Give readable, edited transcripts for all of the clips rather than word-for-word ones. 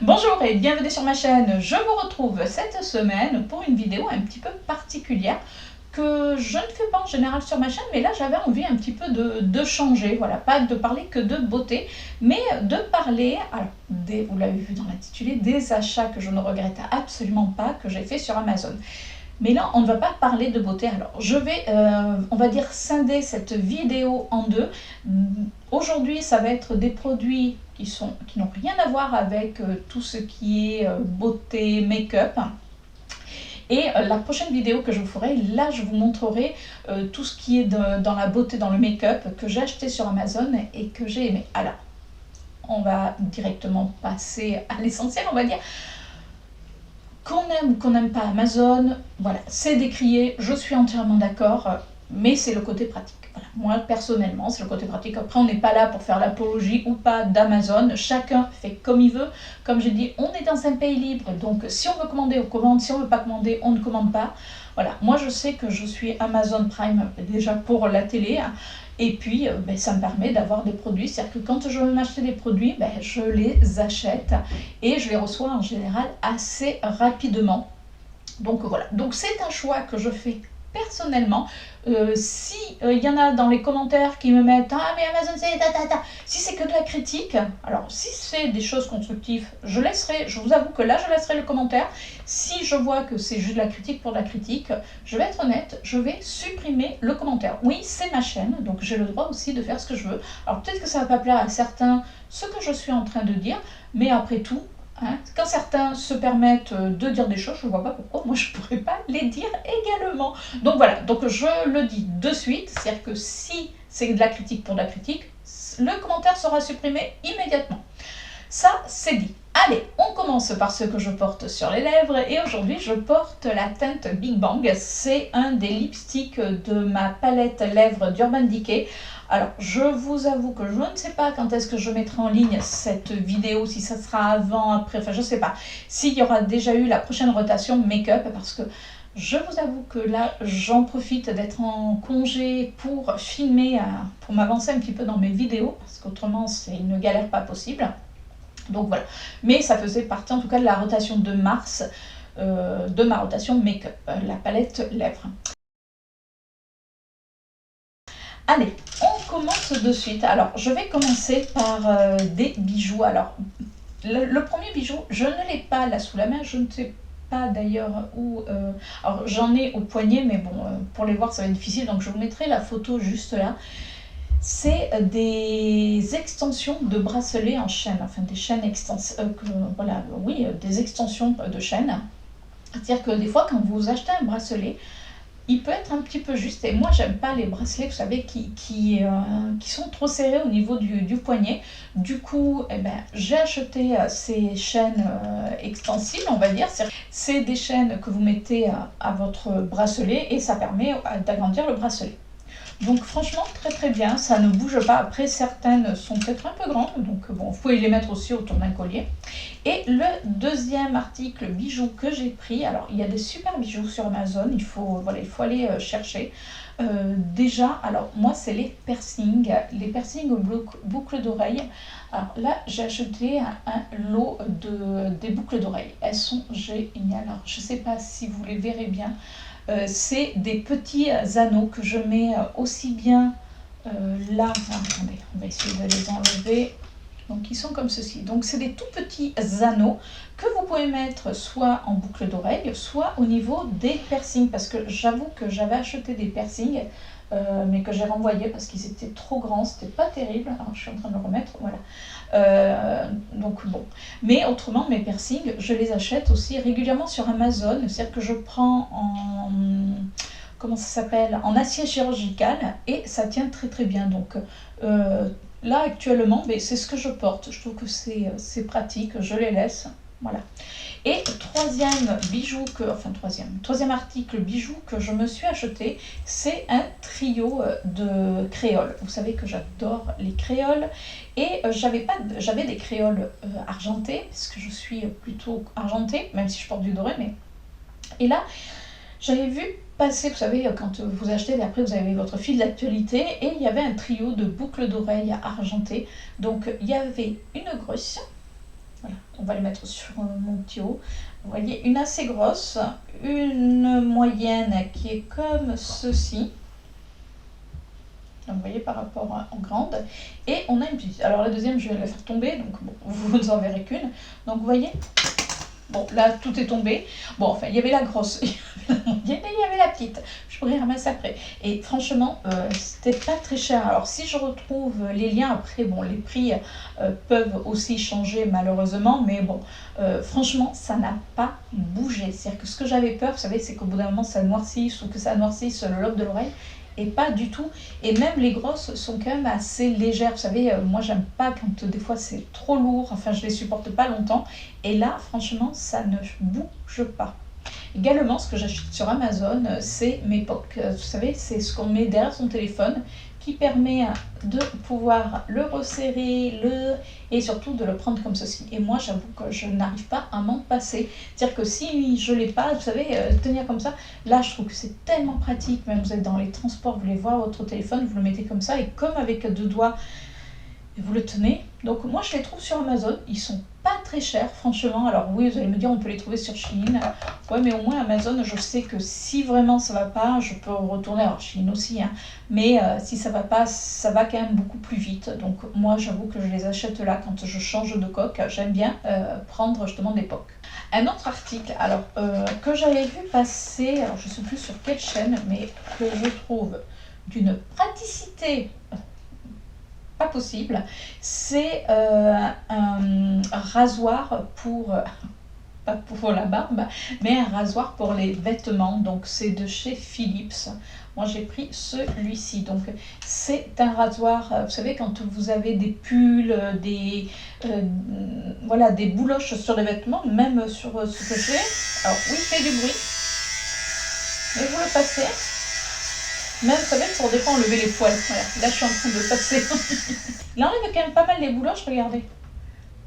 Bonjour et bienvenue sur ma chaîne. Je vous retrouve cette semaine pour une vidéo un petit peu particulière que je ne fais pas en général sur ma chaîne, mais là j'avais envie un petit peu de changer, voilà, pas de parler que de beauté, mais de parler, alors vous l'avez vu dans l'intitulé, des achats que je ne regrette absolument pas que j'ai fait sur Amazon. Mais là, on ne va pas parler de beauté. Alors, je vais, on va dire, scinder cette vidéo en deux. Aujourd'hui, ça va être des produits qui n'ont rien à voir avec tout ce qui est beauté, make-up. Et la prochaine vidéo que je vous ferai, là, je vous montrerai tout ce qui est dans la beauté, dans le make-up, que j'ai acheté sur Amazon et que j'ai aimé. Alors, on va directement passer à l'essentiel, on va dire. Qu'on aime ou qu'on n'aime pas Amazon, voilà, c'est décrié, je suis entièrement d'accord, mais c'est le côté pratique. Voilà. Moi, personnellement, c'est le côté pratique. Après, on n'est pas là pour faire l'apologie ou pas d'Amazon. Chacun fait comme il veut. Comme j'ai dit, on est dans un pays libre, donc si on veut commander, on commande. Si on ne veut pas commander, on ne commande pas. Voilà, moi je sais que je suis Amazon Prime déjà pour la télé. Et puis, ça me permet d'avoir des produits. C'est-à-dire que quand je veux m'acheter des produits, je les achète et je les reçois en général assez rapidement. Donc voilà, donc c'est un choix que je fais personnellement. Si y en a dans les commentaires qui me mettent « Ah mais Amazon c'est ta. Si c'est que de la critique, alors si c'est des choses constructives, je vous avoue que là je laisserai le commentaire. Si je vois que c'est juste de la critique pour de la critique, je vais être honnête, je vais supprimer le commentaire. Oui, c'est ma chaîne, donc j'ai le droit aussi de faire ce que je veux. Alors peut-être que ça va pas plaire à certains ce que je suis en train de dire, mais après tout, quand certains se permettent de dire des choses, je ne vois pas pourquoi moi je ne pourrais pas les dire également. Donc voilà, donc je le dis de suite, c'est-à-dire que si c'est de la critique pour de la critique, le commentaire sera supprimé immédiatement. Ça, c'est dit. Allez, on commence par ce que je porte sur les lèvres et aujourd'hui je porte la teinte Big Bang. C'est un des lipsticks de ma palette lèvres d'Urban Decay. Alors, je vous avoue que je ne sais pas quand est-ce que je mettrai en ligne cette vidéo, si ça sera avant, après, enfin je ne sais pas. S'il y aura déjà eu la prochaine rotation make-up, parce que je vous avoue que là, j'en profite d'être en congé pour filmer, pour m'avancer un petit peu dans mes vidéos, parce qu'autrement c'est une galère pas possible. Donc voilà, mais ça faisait partie en tout cas de la rotation de mars, de ma rotation make-up, la palette lèvres. Allez, on commence de suite. Alors, je vais commencer par des bijoux. Alors, le premier bijou, je ne l'ai pas là sous la main, je ne sais pas d'ailleurs où... alors, j'en ai au poignet, mais bon, pour les voir, ça va être difficile, donc je vous mettrai la photo juste là. C'est des extensions de bracelets en chaîne, enfin des chaînes voilà, oui, des extensions de chaîne. C'est-à-dire que des fois, quand vous achetez un bracelet, il peut être un petit peu juste, et moi j'aime pas les bracelets, vous savez, qui sont trop serrés au niveau du poignet. Du coup, j'ai acheté ces chaînes extensibles, on va dire. C'est des chaînes que vous mettez à votre bracelet et ça permet d'agrandir le bracelet. Donc franchement, très très bien, ça ne bouge pas. Après, certaines sont peut-être un peu grandes, donc bon, vous pouvez les mettre aussi autour d'un collier. Et le deuxième article bijou que j'ai pris, alors il y a des super bijoux sur Amazon, il faut aller chercher. Déjà, alors moi c'est les piercings aux boucles d'oreilles. Alors là, j'ai acheté un lot des boucles d'oreilles. Elles sont géniales. Alors je ne sais pas si vous les verrez bien. C'est des petits anneaux que je mets aussi bien là. Attendez, on va essayer de les enlever. Donc ils sont comme ceci. Donc c'est des tout petits anneaux que vous pouvez mettre soit en boucle d'oreille, soit au niveau des piercings. Parce que j'avoue que j'avais acheté des piercings, mais que j'ai renvoyé parce qu'ils étaient trop grands, c'était pas terrible. Alors, je suis en train de le remettre, voilà. Donc bon. Mais autrement, mes piercings, je les achète aussi régulièrement sur Amazon. C'est-à-dire que je prends en... comment ça s'appelle, en acier chirurgical et ça tient très très bien. Donc là actuellement, c'est ce que je porte. Je trouve que c'est pratique, je les laisse. Voilà. Et troisième article bijou que je me suis acheté, c'est un trio de créoles. Vous savez que j'adore les créoles et j'avais des créoles argentées, parce que je suis plutôt argentée, même si je porte du doré, mais... Et là, j'avais vu passer, vous savez, quand vous achetez, et après vous avez votre fil d'actualité, et il y avait un trio de boucles d'oreilles argentées. Donc il y avait une grosse, Voilà, on va les mettre sur mon petit haut. Vous voyez, une assez grosse, une moyenne qui est comme ceci. Donc vous voyez par rapport aux grandes. Et on a une petite. Alors la deuxième, je vais la faire tomber, donc bon, vous en verrez qu'une. Donc vous voyez, bon là tout est tombé. Bon enfin il y avait la grosse, il y avait la petite. Je pourrais ramasser après. Et franchement, c'était pas très cher. Alors si je retrouve les liens après, bon les prix peuvent aussi changer malheureusement, mais bon franchement ça n'a pas bougé. C'est-à-dire que ce que j'avais peur, vous savez, c'est qu'au bout d'un moment ça noircisse ou que ça noircisse le lobe de l'oreille. Et pas du tout. Et même les grosses sont quand même assez légères. Vous savez, moi j'aime pas quand des fois c'est trop lourd. Enfin, je les supporte pas longtemps. Et là, franchement, ça ne bouge pas. Également, ce que j'achète sur Amazon, c'est mes POC. Vous savez, c'est ce qu'on met derrière son téléphone qui permet de pouvoir le resserrer et surtout de le prendre comme ceci. Et moi, j'avoue que je n'arrive pas à m'en passer. C'est-à-dire que si je ne l'ai pas, vous savez, tenir comme ça, là, je trouve que c'est tellement pratique. Même vous êtes dans les transports, vous voulez voir votre téléphone, vous le mettez comme ça et comme avec deux doigts, vous le tenez. Donc moi je les trouve sur Amazon, ils sont pas très chers franchement. Alors oui, vous allez me dire on peut les trouver sur Shein. Ouais, mais au moins Amazon, je sais que si vraiment ça va pas, je peux retourner. Alors Shein aussi, hein, mais si ça va pas, ça va quand même beaucoup plus vite. Donc moi j'avoue que je les achète là quand je change de coque. J'aime bien prendre justement des POC. Un autre article, alors que j'avais vu passer, alors je sais plus sur quelle chaîne, mais que je trouve d'une praticité pas possible, c'est un rasoir pour, pas pour la barbe, mais un rasoir pour les vêtements. Donc c'est de chez Philips. Moi j'ai pris celui-ci. Donc c'est un rasoir, vous savez, quand vous avez des pulls, voilà, des bouloches sur les vêtements, même sur ce que j'ai. Alors oui, il fait du bruit, mais vous le passez. Même, vous savez, pour des fois enlever les poils. Voilà. Là, je suis en train de passer. Il enlève quand même pas mal les bouloches, regardez.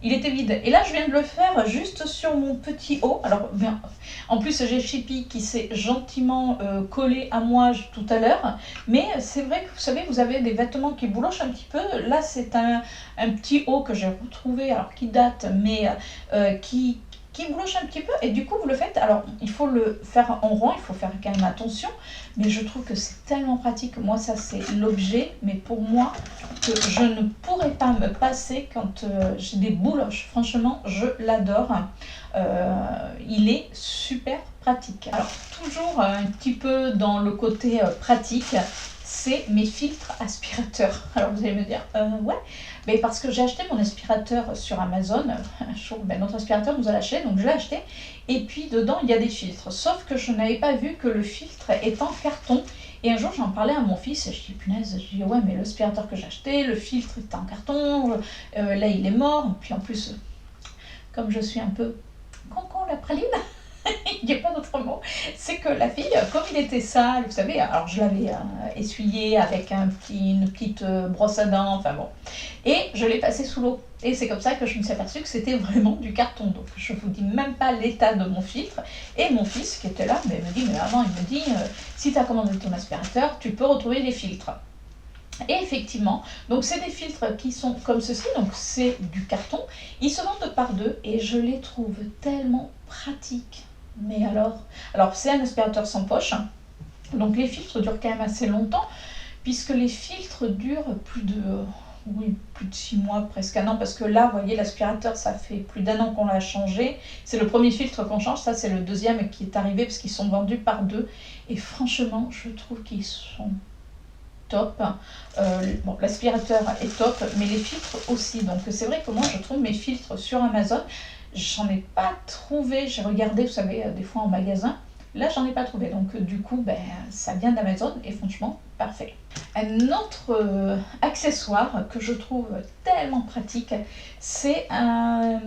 Il était vide. Et là, je viens de le faire juste sur mon petit haut. Alors, bien, en plus, j'ai Chippy qui s'est gentiment collé à moi tout à l'heure. Mais c'est vrai que, vous savez, vous avez des vêtements qui boulochent un petit peu. Là, c'est un petit haut que j'ai retrouvé, alors qui date, mais qui bouloche un petit peu, et du coup vous le faites. Alors il faut le faire en rond, il faut faire quand même attention, mais je trouve que c'est tellement pratique. Moi ça c'est l'objet, mais pour moi, que je ne pourrais pas me passer quand j'ai des bouloches. Franchement, je l'adore. Il est super pratique. Alors toujours un petit peu dans le côté pratique, c'est mes filtres aspirateurs. Alors vous allez me dire, ouais, mais parce que j'ai acheté mon aspirateur sur Amazon, un jour, notre aspirateur nous a lâché, donc je l'ai acheté, et puis dedans il y a des filtres, sauf que je n'avais pas vu que le filtre est en carton, et un jour j'en parlais à mon fils, et je dis punaise, je dis ouais mais l'aspirateur que j'ai acheté, le filtre est en carton, là il est mort, puis en plus, comme je suis un peu concon la praline, il n'y a pas d'autre mot, c'est que la fille, comme il était sale, vous savez, alors je l'avais essuyé avec une petite brosse à dents, enfin bon, et je l'ai passé sous l'eau. Et c'est comme ça que je me suis aperçue que c'était vraiment du carton. Donc je vous dis même pas l'état de mon filtre. Et mon fils qui était là, mais me dit, mais maman, il me dit, si tu as commandé ton aspirateur, tu peux retrouver les filtres. Et effectivement, donc c'est des filtres qui sont comme ceci, donc c'est du carton. Ils se vendent par deux et je les trouve tellement pratiques. Mais alors c'est un aspirateur sans poche, donc les filtres durent quand même assez longtemps, puisque les filtres durent plus de 6 mois, presque un an, parce que là, vous voyez, l'aspirateur, ça fait plus d'un an qu'on l'a changé. C'est le premier filtre qu'on change, ça c'est le deuxième qui est arrivé, parce qu'ils sont vendus par deux. Et franchement, je trouve qu'ils sont top. Bon, l'aspirateur est top, mais les filtres aussi. Donc c'est vrai que moi, je trouve mes filtres sur Amazon. J'en ai pas trouvé, j'ai regardé, vous savez, des fois en magasin, là j'en ai pas trouvé, donc du coup ça vient d'Amazon et franchement parfait. Un autre accessoire que je trouve tellement pratique, c'est un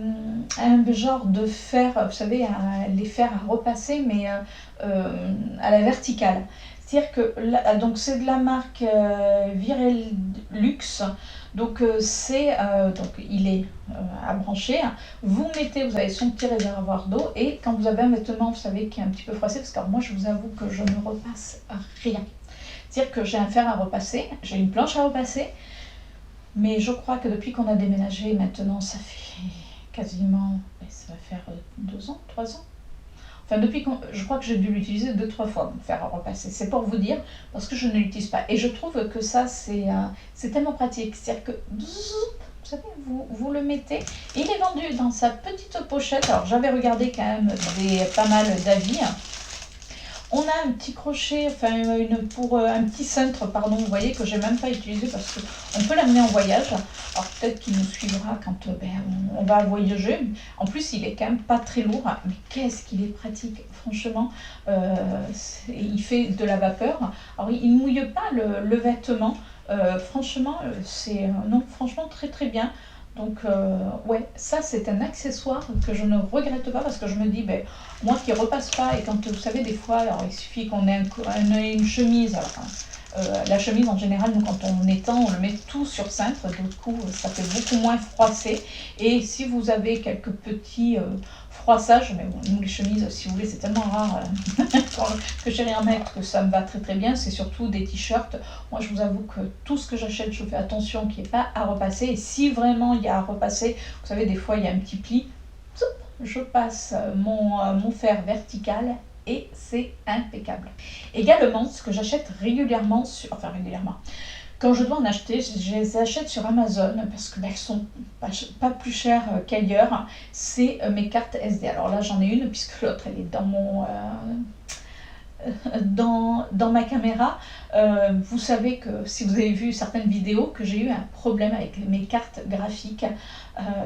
genre de fer, vous savez, les fers à repasser, mais à la verticale. C'est-à-dire que donc c'est de la marque Virelux. Donc donc il est à brancher. Vous mettez, vous avez son petit réservoir d'eau, et quand vous avez un vêtement, vous savez, qui est un petit peu froissé, parce que moi je vous avoue que je ne repasse rien. C'est-à-dire que j'ai un fer à repasser, j'ai une planche à repasser, mais je crois que depuis qu'on a déménagé, maintenant ça fait quasiment, ça va faire 2 ans, 3 ans. Enfin, je crois que j'ai dû l'utiliser 2-3 fois pour me faire repasser. C'est pour vous dire, parce que je ne l'utilise pas. Et je trouve que ça, c'est tellement pratique. C'est-à-dire que, vous savez, vous le mettez. Il est vendu dans sa petite pochette. Alors, j'avais regardé quand même pas mal d'avis. On a un petit crochet, enfin pour un petit cintre, pardon, vous voyez, que j'ai même pas utilisé parce qu'on peut l'amener en voyage. Alors peut-être qu'il nous suivra quand on va voyager. En plus, il est quand même pas très lourd, mais qu'est-ce qu'il est pratique, franchement. Il fait de la vapeur. Alors il ne mouille pas le vêtement. Franchement, c'est non, franchement très très bien. Donc ouais, ça c'est un accessoire que je ne regrette pas parce que je me dis, moi qui repasse pas, et quand vous savez des fois, alors il suffit qu'on ait une chemise, alors, la chemise en général, nous quand on étend, on le met tout sur cintre, du coup ça fait beaucoup moins froissé, et si vous avez quelques petits froissages, mais bon, nous les chemises, si vous voulez, c'est tellement rare que j'ai rien à mettre que ça me va très très bien, c'est surtout des t-shirts. Moi je vous avoue que tout ce que j'achète, je fais attention qu'il n'y ait pas à repasser, et si vraiment il y a à repasser, vous savez des fois il y a un petit pli, je passe mon fer vertical et c'est impeccable. Également, ce que j'achète régulièrement, quand je dois en acheter, je les achète sur Amazon parce que elles sont pas plus chères qu'ailleurs. C'est mes cartes SD. Alors là, j'en ai une puisque l'autre, elle est dans ma caméra. Vous savez que si vous avez vu certaines vidéos, que j'ai eu un problème avec mes cartes graphiques.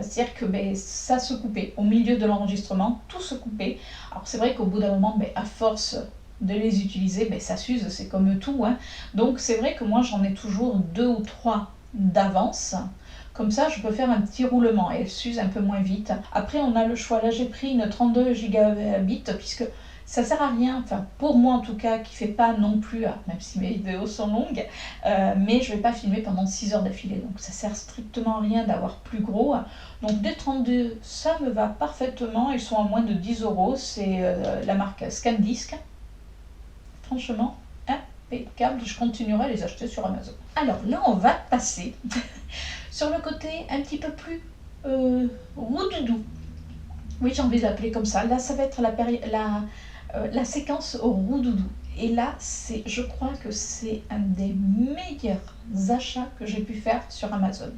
C'est-à-dire que ça se coupait au milieu de l'enregistrement, tout se coupait. Alors c'est vrai qu'au bout d'un moment, à force de les utiliser, ça s'use, c'est comme tout, hein. Donc c'est vrai que moi j'en ai toujours 2 ou 3 d'avance. Comme ça, je peux faire un petit roulement et elles s'usent un peu moins vite. Après, on a le choix. Là, j'ai pris une 32 gigabits puisque ça sert à rien, enfin pour moi en tout cas, qui fait pas non plus, même si mes vidéos sont longues, mais je vais pas filmer pendant 6 heures d'affilée, donc ça sert strictement à rien d'avoir plus gros. Donc des 32, ça me va parfaitement, ils sont à moins de 10 euros, c'est la marque ScanDisk. Franchement, impeccable, je continuerai à les acheter sur Amazon. Alors là, on va passer sur le côté un petit peu plus roudoudou. Oui, j'ai envie d'appeler comme ça. Là, ça va être la séquence au roudoudou. Et là, je crois que c'est un des meilleurs achats que j'ai pu faire sur Amazon.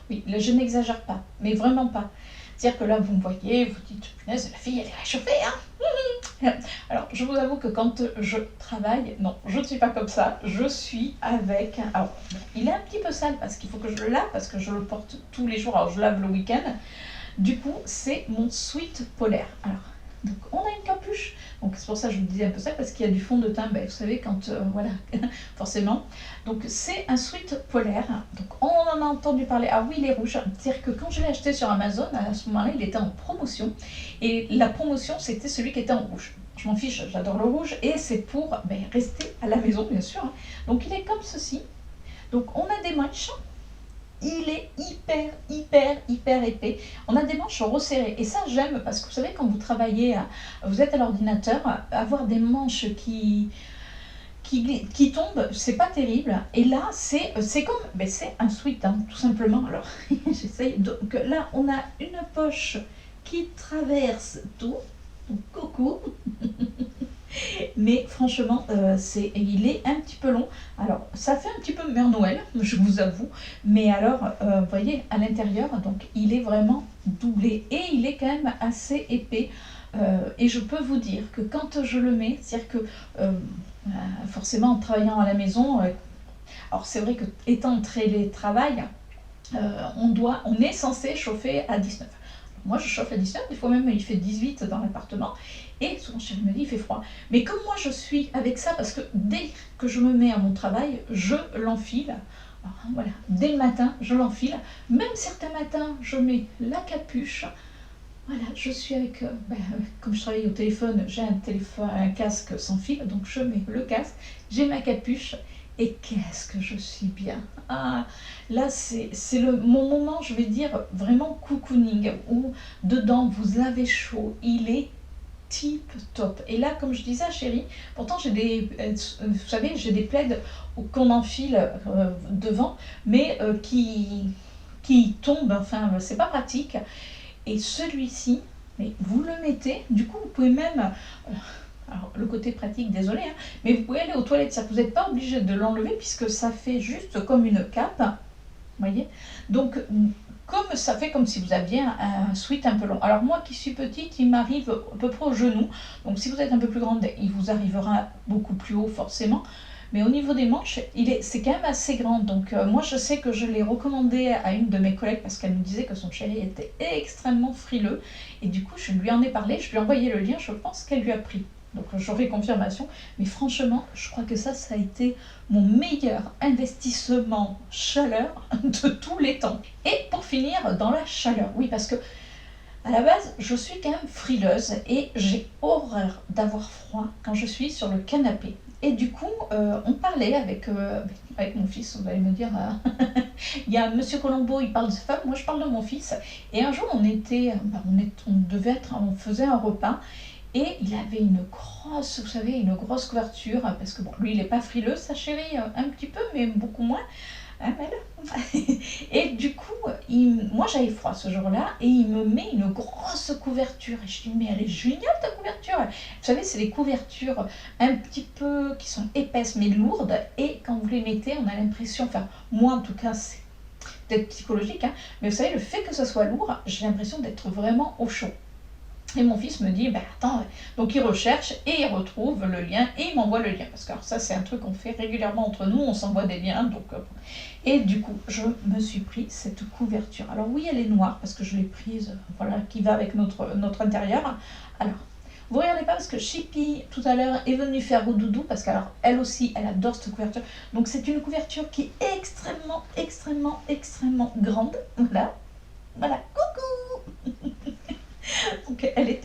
Oui, là, je n'exagère pas, mais vraiment pas. C'est-à-dire que là, vous me voyez, vous dites, punaise, la fille, elle est réchauffée, hein. Alors, je vous avoue que quand je travaille, non, je ne suis pas comme ça. Je suis avec... Alors, il est un petit peu sale parce qu'il faut que je le lave, parce que je le porte tous les jours. Alors, je lave le week-end. Du coup, c'est mon sweat polaire. Alors, donc on a une capuche, donc c'est pour ça que je vous disais un peu ça, parce qu'il y a du fond de teint, vous savez, quand, voilà, forcément. Donc c'est un sweat polaire, donc on en a entendu parler, ah oui, il est rouge, c'est-à-dire que quand je l'ai acheté sur Amazon, à ce moment-là, il était en promotion, et la promotion, c'était celui qui était en rouge. Je m'en fiche, j'adore le rouge, et c'est pour rester à la maison, bien sûr. Donc il est comme ceci, donc on a des manches. Il est hyper épais. On a des manches resserrées. Et ça, j'aime parce que vous savez, quand vous travaillez, vous êtes à l'ordinateur, avoir des manches qui tombent, c'est pas terrible. Et là, c'est comme, c'est un sweat, hein, tout simplement. Alors, j'essaye. Donc là, on a une poche qui traverse tout. Donc, coucou. Mais franchement, il est un petit peu long. Alors, ça fait un petit peu Mère Noël, je vous avoue. Mais alors, vous voyez, à l'intérieur, donc il est vraiment doublé. Et il est quand même assez épais. Et je peux vous dire que quand je le mets, c'est-à-dire que forcément en travaillant à la maison, alors c'est vrai que étant en télétravail, on est censé chauffer à 19. Moi, je chauffe à 19, des fois même il fait 18 dans l'appartement, et souvent chérie me dit il fait froid. Mais comme moi je suis avec ça, parce que dès que je me mets à mon travail, je l'enfile. Alors, voilà, dès le matin, je l'enfile. Même certains matins, je mets la capuche. Voilà, je suis avec, comme je travaille au téléphone, j'ai un casque sans fil, donc je mets le casque, j'ai ma capuche. Et qu'est-ce que je suis bien. Ah, là, c'est mon moment, je vais dire, vraiment cocooning, où dedans, vous avez chaud, il est tip top. Et là, comme je disais à chérie, pourtant, vous savez, j'ai des plaids qu'on enfile devant, mais qui tombent, enfin, c'est pas pratique. Et celui-ci, mais vous le mettez, du coup vous pouvez même, alors le côté pratique, désolé, hein, mais vous pouvez aller aux toilettes, c'est-à-dire que vous n'êtes pas obligé de l'enlever puisque ça fait juste comme une cape, vous voyez. Donc comme ça fait comme si vous aviez un sweat un peu long. Alors moi qui suis petite, il m'arrive à peu près au genou, donc si vous êtes un peu plus grande, il vous arrivera beaucoup plus haut forcément. Mais au niveau des manches, c'est quand même assez grand. Donc moi je sais que je l'ai recommandé à une de mes collègues parce qu'elle me disait que son chéri était extrêmement frileux. Et du coup je lui en ai parlé, je lui ai envoyé le lien, je pense qu'elle lui a pris. Donc j'aurai confirmation. Mais franchement, je crois que ça a été mon meilleur investissement chaleur de tous les temps. Et pour finir, dans la chaleur, oui, parce que à la base, je suis quand même frileuse et j'ai horreur d'avoir froid quand je suis sur le canapé. Et du coup, on parlait avec mon fils, vous allez me dire, il y a Monsieur Colombo, il parle de sa femme, moi je parle de mon fils. Et un jour, on faisait un repas et il avait une grosse, vous savez, une grosse couverture, parce que bon, lui il n'est pas frileux, sa chérie, un petit peu, mais beaucoup moins. Et du coup, moi j'avais froid ce jour-là et il me met une grosse couverture. Et je dis, mais elle est géniale ta couverture. Vous savez, c'est les couvertures un petit peu qui sont épaisses mais lourdes. Et quand vous les mettez, on a l'impression, enfin, moi en tout cas, c'est peut-être psychologique, hein, mais vous savez, le fait que ça soit lourd, j'ai l'impression d'être vraiment au chaud. Et mon fils me dit, attends, donc il recherche et il retrouve le lien et il m'envoie le lien. Parce que alors, ça, c'est un truc qu'on fait régulièrement entre nous, on s'envoie des liens. Et du coup, je me suis pris cette couverture. Alors oui, elle est noire parce que je l'ai prise, voilà, qui va avec notre intérieur. Alors, vous regardez pas parce que Chippy, tout à l'heure, est venue faire au doudou parce qu'alors, elle aussi, elle adore cette couverture. Donc c'est une couverture qui est extrêmement, extrêmement, extrêmement grande. Voilà, coucou. Donc elle est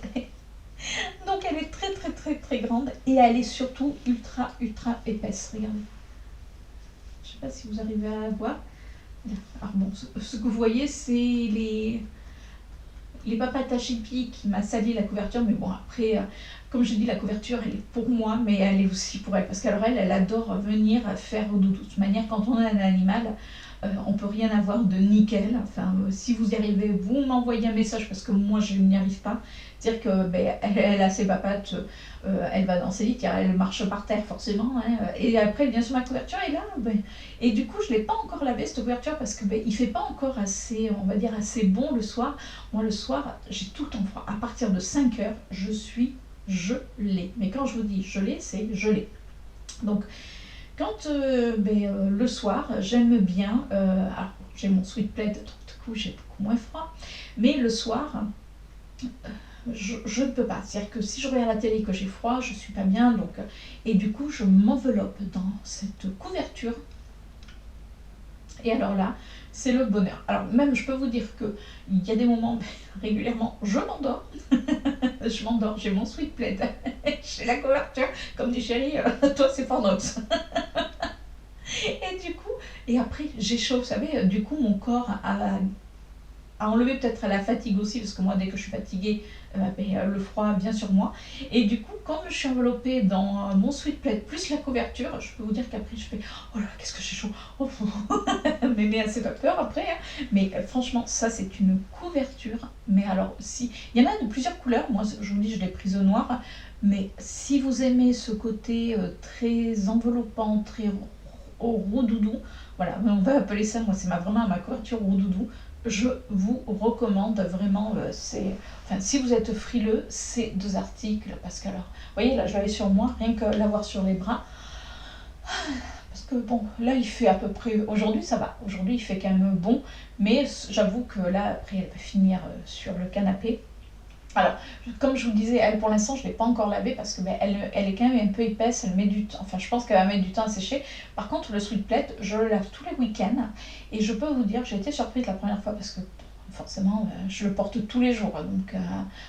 très très très très grande et elle est surtout ultra ultra épaisse. Regardez. Je sais pas si vous arrivez à la voir. Alors bon, ce que vous voyez, c'est les papates à Chippy qui m'a sali la couverture, mais bon après, comme je dis, la couverture elle est pour moi, mais elle est aussi pour elle, parce qu'alors elle adore venir faire au doudou. De toute manière, quand on a un animal, on peut rien avoir de nickel. Enfin, si vous y arrivez, vous m'envoyez un message parce que moi je n'y arrive pas. Dire que elle a ses papates, elle va dans ses lits, elle marche par terre forcément. Hein, et après elle vient sur ma couverture et là, et du coup je l'ai pas encore lavé cette couverture parce que il fait pas encore assez, on va dire assez bon le soir. Moi le soir j'ai tout le temps froid. À partir de 5 heures, je suis gelée. Mais quand je vous dis gelée, c'est gelée. Donc quand le soir, j'aime bien, alors j'ai mon sweat plaid, donc du coup j'ai beaucoup moins froid, mais le soir, je ne peux pas. C'est-à-dire que si je regarde la télé et que j'ai froid, je ne suis pas bien, donc, et du coup je m'enveloppe dans cette couverture. Et alors là, c'est le bonheur. Alors même, je peux vous dire qu'il y a des moments, régulièrement, je m'endors. Je m'endors, j'ai mon sweat plaid, j'ai la couverture, comme dit chérie, toi c'est Fornox. Et du coup, et après j'ai chaud, vous savez, du coup mon corps a enlevé peut-être la fatigue aussi, parce que moi dès que je suis fatiguée, le froid vient sur moi. Et du coup, quand je suis enveloppée dans mon sweat plaid plus la couverture, je peux vous dire qu'après je fais oh là qu'est-ce que j'ai chaud, oh, mais c'est pas peur après, hein. Mais franchement ça c'est une couverture, mais alors si, il y en a de plusieurs couleurs, moi je vous dis je l'ai prise au noir, mais si vous aimez ce côté très enveloppant, très au roux-doudou, voilà, on va appeler ça, moi c'est vraiment ma couverture roux-doudou. Je vous recommande vraiment, si vous êtes frileux, ces deux articles, parce que alors, vous voyez là je l'avais sur moi, rien que l'avoir sur les bras, parce que bon, là il fait à peu près, aujourd'hui ça va, aujourd'hui il fait quand même bon, mais j'avoue que là après elle va finir sur le canapé. Alors, comme je vous disais, elle pour l'instant je ne l'ai pas encore lavée parce que elle est quand même un peu épaisse, elle met du temps, enfin je pense qu'elle va mettre du temps à sécher. Par contre le sweat plaid, je le lave tous les week-ends et je peux vous dire, j'ai été surprise la première fois parce que forcément je le porte tous les jours, donc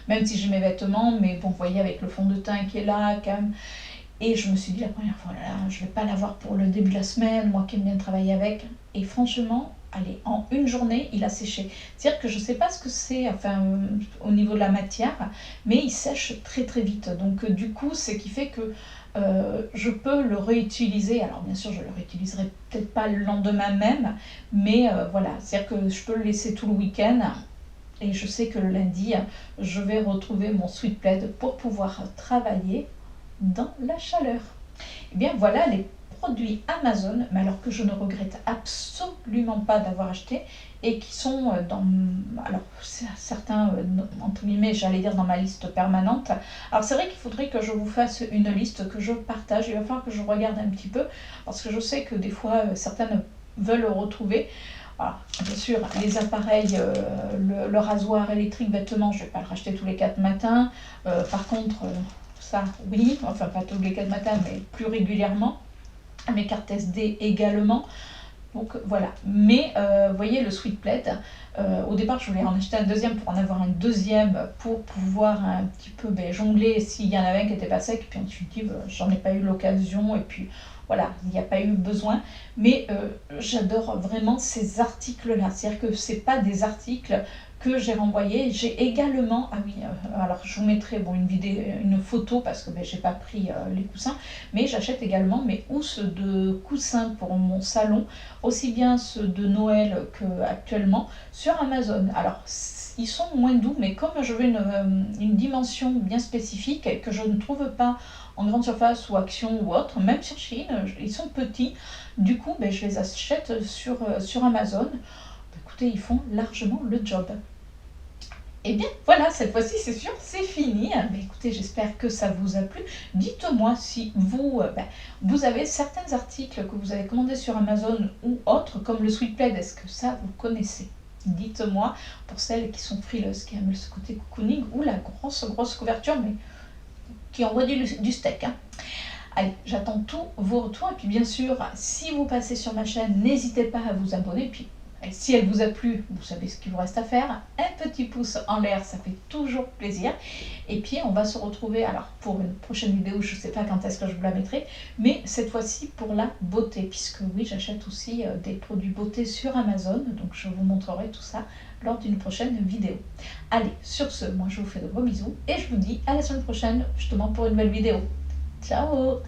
même si j'ai mes vêtements, mais bon vous voyez avec le fond de teint qui est là quand même. Et je me suis dit la première fois, là, je ne vais pas l'avoir pour le début de la semaine, moi qui aime bien travailler avec, et franchement, allez, en une journée, il a séché. C'est-à-dire que je ne sais pas ce que c'est, au niveau de la matière, mais il sèche très très vite. Donc du coup, ce qui fait que je peux le réutiliser. Alors bien sûr, je le réutiliserai peut-être pas le lendemain même, mais voilà, c'est-à-dire que je peux le laisser tout le week-end. Et je sais que le lundi, je vais retrouver mon sweat plaid pour pouvoir travailler dans la chaleur. Et bien voilà les produits Amazon, mais alors que je ne regrette absolument pas d'avoir acheté et qui sont dans, alors certains, entre guillemets, j'allais dire dans ma liste permanente. Alors c'est vrai qu'il faudrait que je vous fasse une liste que je partage, il va falloir que je regarde un petit peu, parce que je sais que des fois, certaines veulent retrouver. Alors, bien sûr, les appareils, le rasoir électrique vêtements, je ne vais pas le racheter tous les 4 matins. Par contre, ça, oui, enfin pas tous les 4 matins, mais plus régulièrement. Mes cartes SD également. Donc voilà. Mais vous voyez, le sweat plaid, au départ, je voulais en acheter un deuxième pour en avoir un deuxième pour pouvoir un petit peu jongler s'il y en avait un qui n'était pas sec. Puis ensuite, j'en ai pas eu l'occasion et puis voilà, il n'y a pas eu besoin. Mais j'adore vraiment ces articles-là. C'est-à-dire que c'est pas des articles que j'ai renvoyés. J'ai également, ah oui, alors je vous mettrai une vidéo, une photo parce que j'ai pas pris les coussins, mais j'achète également mes housses de coussins pour mon salon, aussi bien ceux de Noël qu'actuellement, sur Amazon. Alors, ils sont moins doux, mais comme je veux une dimension bien spécifique et que je ne trouve pas en grande surface ou Action ou autre, même sur Shein, ils sont petits. Du coup, je les achète sur Amazon. Écoutez, ils font largement le job. Et bien voilà, cette fois-ci c'est sûr, c'est fini. Mais écoutez, j'espère que ça vous a plu. Dites-moi si vous, vous avez certains articles que vous avez commandés sur Amazon ou autres, comme le sweat plaid, est-ce que ça vous connaissez? Dites-moi, pour celles qui sont frileuses, qui aiment ce côté cocooning, ou la grosse couverture, mais qui envoie du steak. Allez, j'attends tous vos retours. Et puis bien sûr, si vous passez sur ma chaîne, n'hésitez pas à vous abonner. Puis si elle vous a plu, vous savez ce qu'il vous reste à faire. Un petit pouce en l'air, ça fait toujours plaisir. Et puis on va se retrouver alors pour une prochaine vidéo, je ne sais pas quand est-ce que je vous la mettrai, mais cette fois-ci pour la beauté, puisque oui, j'achète aussi des produits beauté sur Amazon, donc je vous montrerai tout ça lors d'une prochaine vidéo. Allez, sur ce, moi je vous fais de gros bisous et je vous dis à la semaine prochaine, justement pour une nouvelle vidéo. Ciao!